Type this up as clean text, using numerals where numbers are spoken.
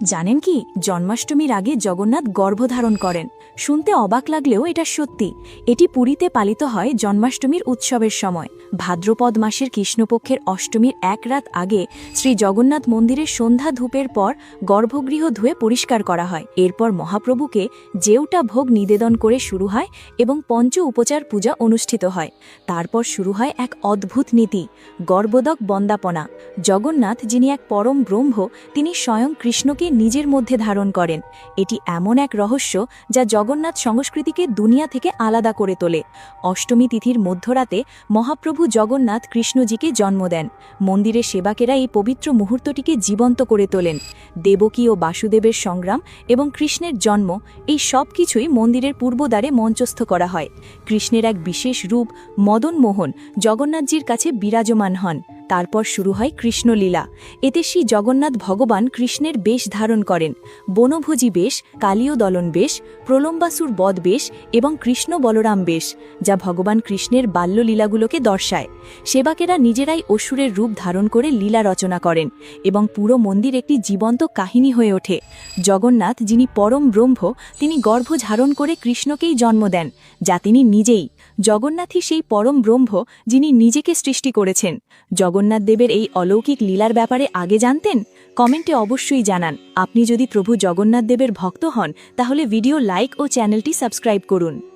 জানেন কি, জন্মাষ্টমীর আগে জগন্নাথ গর্ভধারণ করেন। শুনতে অবাক লাগলেও এটা সত্যি। এটি পুরীতে পালিত হয় জন্মাষ্টমীর উৎসবের সময়। ভাদ্রপদ মাসের কৃষ্ণপক্ষের অষ্টমীর এক রাত আগে শ্রী জগন্নাথ মন্দিরের সন্ধ্যা ধূপের পর গর্ভগৃহ ধুয়ে পরিষ্কার করা হয়। এরপর মহাপ্রভুকে জেউটা ভোগ নিবেদন করে শুরু হয় এবং পঞ্চ উপচার পূজা অনুষ্ঠিত হয়। তারপর শুরু হয় এক অদ্ভুত নীতি, গর্ভোদক বন্দাপনা। জগন্নাথ, যিনি এক পরম ব্রহ্ম, তিনি স্বয়ং কৃষ্ণকে নিজের মধ্যে ধারণ করেন। এটি এমন এক রহস্য যা জগন্নাথ সংস্কৃতিকে দুনিয়া থেকে আলাদা করে তোলে। অষ্টমী তিথির মধ্যরাতে মহাপ্রভু জগন্নাথ কৃষ্ণজিকে জন্ম দেন। মন্দিরের সেবাকেরা এই পবিত্র মুহূর্তটিকে জীবন্ত করে তোলেন। দেবকী ও বাসুদেবের সংগ্রাম এবং কৃষ্ণের জন্ম, এই সব কিছুই মন্দিরের পূর্বদ্বারে মঞ্চস্থ করা হয়। কৃষ্ণের এক বিশেষ রূপ মদন মোহন জগন্নাথজির কাছে বিরাজমান হন। তারপর শুরু হয় কৃষ্ণলীলা। এতে শ্রী জগন্নাথ ভগবান কৃষ্ণের বেশ ধারণ করেন। বনভোজী বেশ, কালীয় দলন বেশ, প্রলম্বাসুর বধ বেশ এবং কৃষ্ণ বলরাম বেশ, যা ভগবান কৃষ্ণের বাল্যলীলাগুলোকে দর্শায়। সেবাকেরা নিজেরাই অসুরের রূপ ধারণ করে লীলা রচনা করেন এবং পুরো মন্দির একটি জীবন্ত কাহিনী হয়ে ওঠে। জগন্নাথ, যিনি পরম ব্রহ্ম, তিনি গর্ভ ধারণ করে কৃষ্ণকেই জন্ম দেন, যা তিনি নিজেই। জগন্নাথই সেই পরম ব্রহ্ম, যিনি নিজেকে সৃষ্টি করেছেন। জগন্নাথ দেবের এই অলৌকিক লীলার ব্যাপারে আগে জানতেন? কমেন্টে অবশ্যই জানান। আপনি যদি প্রভু জগন্নাথ দেবের ভক্ত হন, তাহলে ভিডিও লাইক ও চ্যানেলটি সাবস্ক্রাইব করুন।